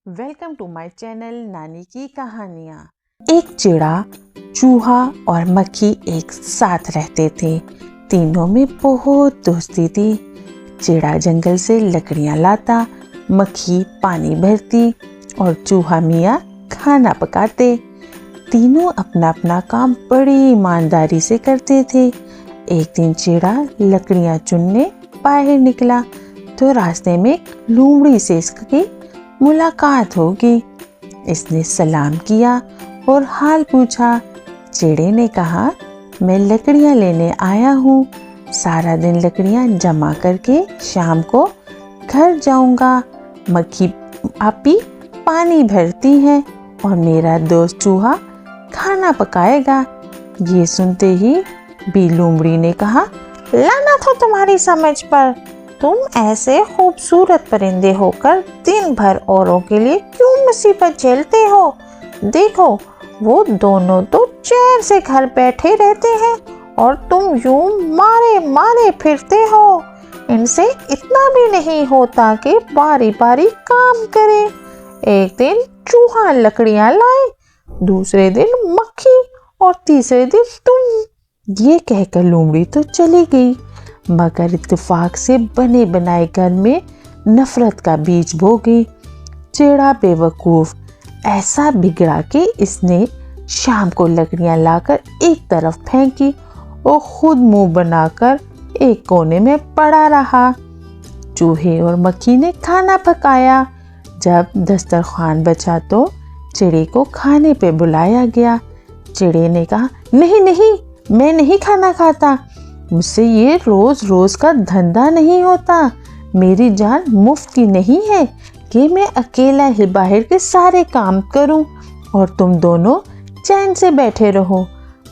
Welcome to my channel नानी की कहानियाँ। एक चिड़ा, चूहा और मक्खी एक साथ रहते थे। तीनों में बहुत दोस्ती थी। चिड़ा जंगल से लकड़ियाँ लाता, मक्खी पानी भरती और चूहा मियाँ खाना पकाते। तीनों अपना अपना काम बड़ी ईमानदारी से करते थे। एक दिन चिड़ा लकड़ियाँ चुनने बाहर निकला तो रास्ते में एक लोमड़ी से इसकी मुलाकात हो गई। इसने सलाम किया और हाल पूछा। चिड़े ने कहा, मैं लकड़ियाँ लेने आया हूँ। सारा दिन लकड़ियाँ जमा करके शाम को घर जाऊँगा। मक्खी आपी पानी भरती है और मेरा दोस्त चूहा खाना पकाएगा। ये सुनते ही भी लोमड़ी ने कहा, लानत हो तुम्हारी समझ पर। तुम ऐसे खूबसूरत परिंदे होकर दिन भर औरों के लिए क्यों मुसीबत झेलते हो? देखो, वो दोनों तो चैन से घर बैठे रहते हैं और तुम यूं मारे मारे फिरते हो। इनसे इतना भी नहीं होता कि बारी बारी काम करें। एक दिन चूहा लकड़ियां लाए, दूसरे दिन मक्खी और तीसरे दिन तुम। ये कहकर लोमड़ी तो चली गई, मगर इत्तेफाक से बने बनाए घर में नफरत का बीज बो गई। चिड़ा बेवकूफ ऐसा बिगड़ा कि इसने शाम को लकड़ियां लाकर एक तरफ फेंकी और खुद मुंह बनाकर एक कोने में पड़ा रहा। चूहे और मक्खी ने खाना पकाया। जब दस्तरखान बचा तो चिड़े को खाने पे बुलाया गया। चिड़े ने कहा, नहीं नहीं, मैं नहीं खाना खाता। मुझसे ये रोज रोज का धंधा नहीं होता। मेरी जान मुफ्त की नहीं है कि मैं अकेला ही बाहर के सारे काम करूं और तुम दोनों चैन से बैठे रहो।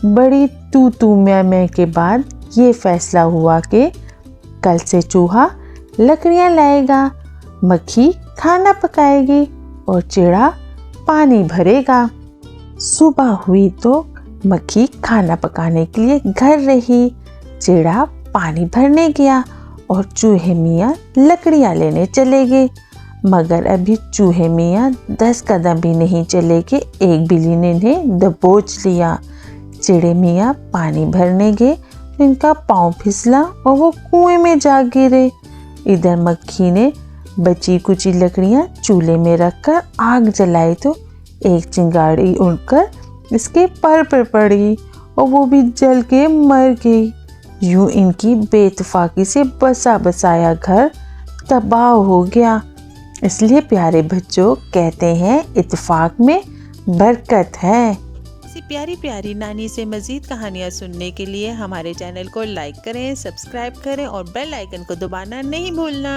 बड़ी तू मैं के बाद ये फैसला हुआ कि कल से चूहा लकड़ियां लाएगा, मक्खी खाना पकाएगी और चिड़ा पानी भरेगा। सुबह हुई तो मक्खी खाना पकाने के लिए घर रही। चिड़ा पानी भरने गया और चूहे मियाँ लकड़ियाँ लेने चले गए। मगर अभी चूहे मियाँ 10 कदम भी नहीं चले कि एक बिल्ली ने इन्हें दबोच लिया। चिड़े मियाँ पानी भरने गए तो इनका पाँव फिसला और वो कुएं में जा गिरे। इधर मक्खी ने बची कुची लकड़ियाँ चूल्हे में रखकर आग जलाई तो एक चिंगारी उड़कर इसके पर पड़ी और वो भी जल के मर गई। यूं इनकी बेइत्तेफाकी से बसा बसाया घर तबाह हो गया। इसलिए प्यारे बच्चों कहते हैं, इत्तेफाक में बरकत है। ऐसी प्यारी प्यारी नानी से मज़ीद कहानियाँ सुनने के लिए हमारे चैनल को लाइक करें, सब्सक्राइब करें और बेल आइकन को दबाना नहीं भूलना।